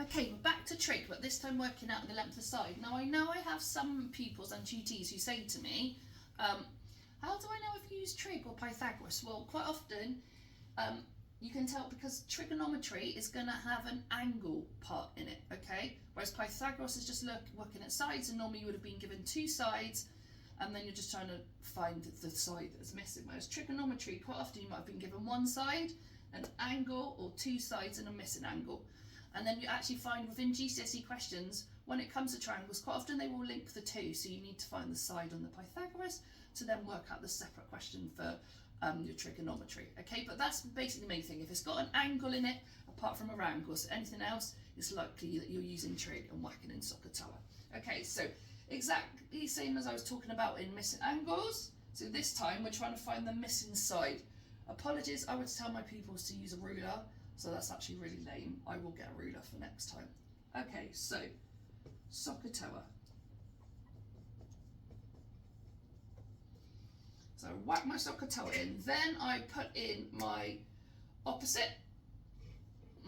Okay, we're back to trig, but this time working out the length of side. Now I know I have some pupils and tutees who say to me, how do I know if you use trig or Pythagoras? Well, quite often you can tell because trigonometry is going to have an angle part in it, okay? Whereas Pythagoras is just looking at sides, and normally you would have been given two sides and then you're just trying to find the side that's missing. Whereas trigonometry, quite often you might have been given one side, an angle, or two sides and a missing angle. And then you actually find within GCSE questions, when it comes to triangles, quite often they will link the two, so you need to find the side on the Pythagoras to then work out the separate question for your trigonometry. Okay, but that's basically the main thing. If it's got an angle in it, apart from a wrangle, so anything else, it's likely that you're using trig and whacking in SOHCAHTOA. Okay, so exactly same as I was talking about in missing angles. So this time we're trying to find the missing side. Apologies, I would tell my pupils to use a ruler, so that's actually really lame. I will get a ruler for next time. Okay, so SOHCAHTOA. So I whack my SOHCAHTOA in, then I put in my opposite,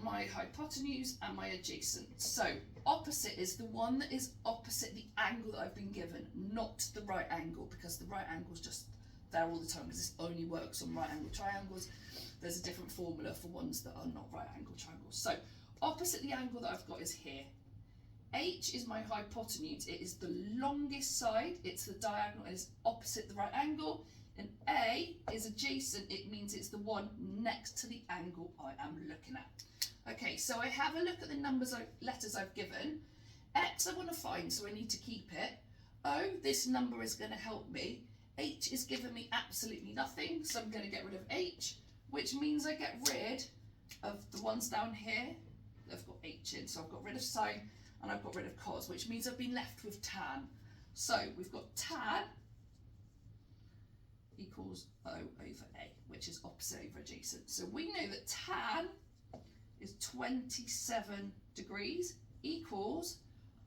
my hypotenuse and my adjacent. So opposite is the one that is opposite the angle that I've been given, not the right angle, because the right angle is just there all the time because this only works on right angle triangles. There's a different formula for ones that are not right angle triangles. So opposite the angle that I've got is here. H is my hypotenuse. It is the longest side. It's the diagonal. It is opposite the right angle. And A is adjacent. It means it's the one next to the angle I am looking at. Okay, so I have a look at the letters I've given. X I want to find, so I need to keep it. O, this number is going to help me. H is giving me absolutely nothing, so I'm going to get rid of H, which means I get rid of the ones down here that have got H in. So I've got rid of sine and I've got rid of cos, which means I've been left with tan. So we've got tan equals O over A, which is opposite over adjacent. So we know that tan is 27 degrees equals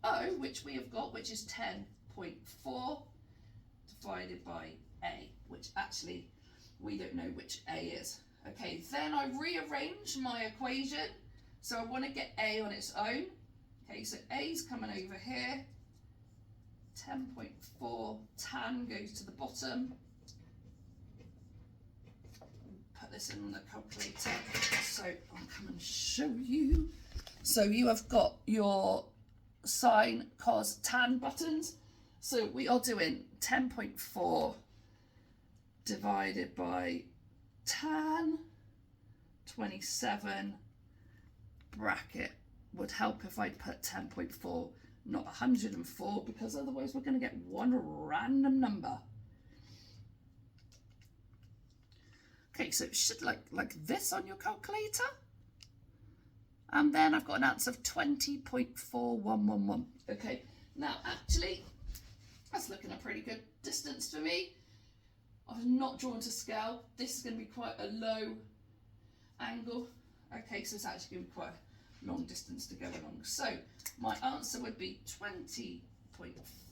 O, which we have got, which is 10.4 divided by A, which actually we don't know which A is. Okay, then I rearrange my equation. So I want to get A on its own. Okay, so A's coming over here. 10.4, tan goes to the bottom. Put this in the calculator. So I'll come and show you. So you have got your sine, cos, tan buttons. So we are doing 10.4 divided by tan 27 bracket. Would help if I put 10.4, not 104, because otherwise we're going to get one random number. Okay, so it should like this on your calculator. And then I've got an answer of 20.4111. Okay, now actually, that's looking a pretty good distance for me. I've not drawn to scale. This is going to be quite a low angle. Okay, so it's actually going to be quite a long distance to go along. So my answer would be 20.4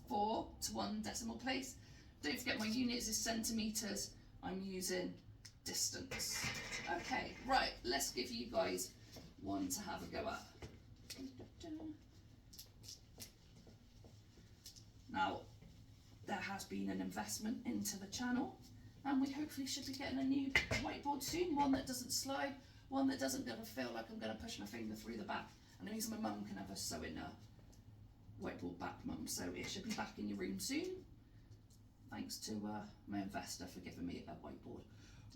to 1 decimal place. Don't forget my units is centimetres. I'm using distance. Okay, right, let's give you guys one to have a go at. Now, there has been an investment into the channel, and we hopefully should be getting a new whiteboard soon, one that doesn't slide, one that doesn't gonna feel like I'm going to push my finger through the back, and it means my mum can have a sewing whiteboard back, mum, so it should be back in your room soon. Thanks to my investor for giving me a whiteboard.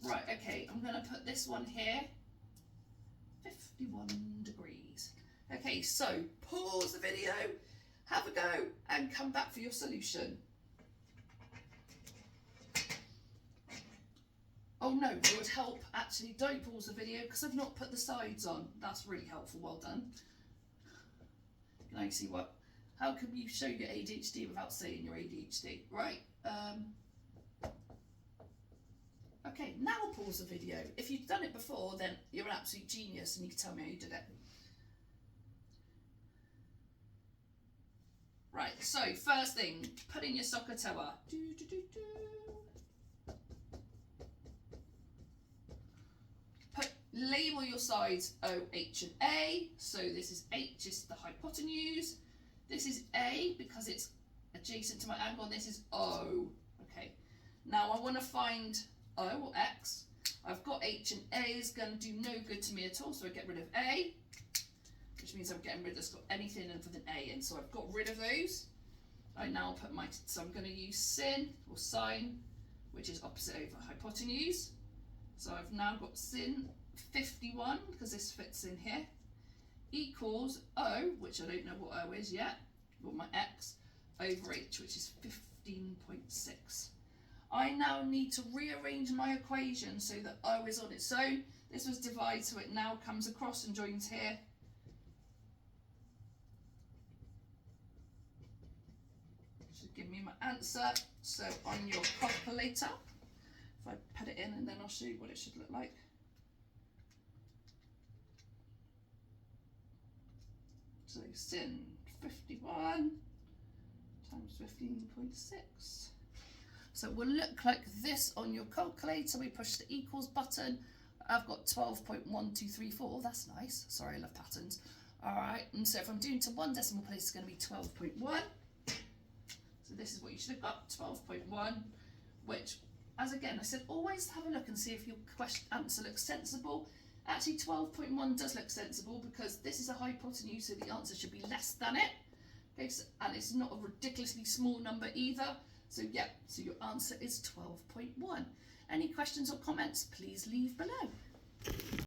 Right, okay, I'm going to put this one here, 51 degrees. Okay, so pause the video, have a go, and come back for your solution. Oh no, it would help, actually, don't pause the video because I've not put the sides on. That's really helpful, well done. Can I see what? How can you show your ADHD without saying your ADHD? Right, okay, now I'll pause the video. If you've done it before, then you're an absolute genius and you can tell me how you did it. Right, so first thing, put in your SOHCAHTOA. Put label your sides O, H and A. So this is H is the hypotenuse. This is A because it's adjacent to my angle, and this is O. Okay, now I want to find O or X. I've got H and A is going to do no good to me at all, so I get rid of A, which means I'm getting rid of anything with an A in. So I've got rid of those. I now put so I'm going to use sin or sine, which is opposite over hypotenuse. So I've now got sin 51, because this fits in here, equals O, which I don't know what O is yet, but my X, over H, which is 15.6. I now need to rearrange my equation so that O is on its own. This was divided, so it now comes across and joins here. Should give me my answer. So on your calculator, if I put it in and then I'll show you what it should look like. So sin 51 times 15.6. So it will look like this on your calculator. We push the equals button. I've got 12.1234. That's nice. Sorry, I love patterns. All right, and so if I'm doing to one decimal place, it's going to be 12.1. So this is what you should have got, 12.1, which, as again I said, always have a look and see if your answer looks sensible. Actually, 12.1 does look sensible because this is a hypotenuse, so the answer should be less than it. Okay, so, and it's not a ridiculously small number either. So yeah, so your answer is 12.1. Any questions or comments, please leave below.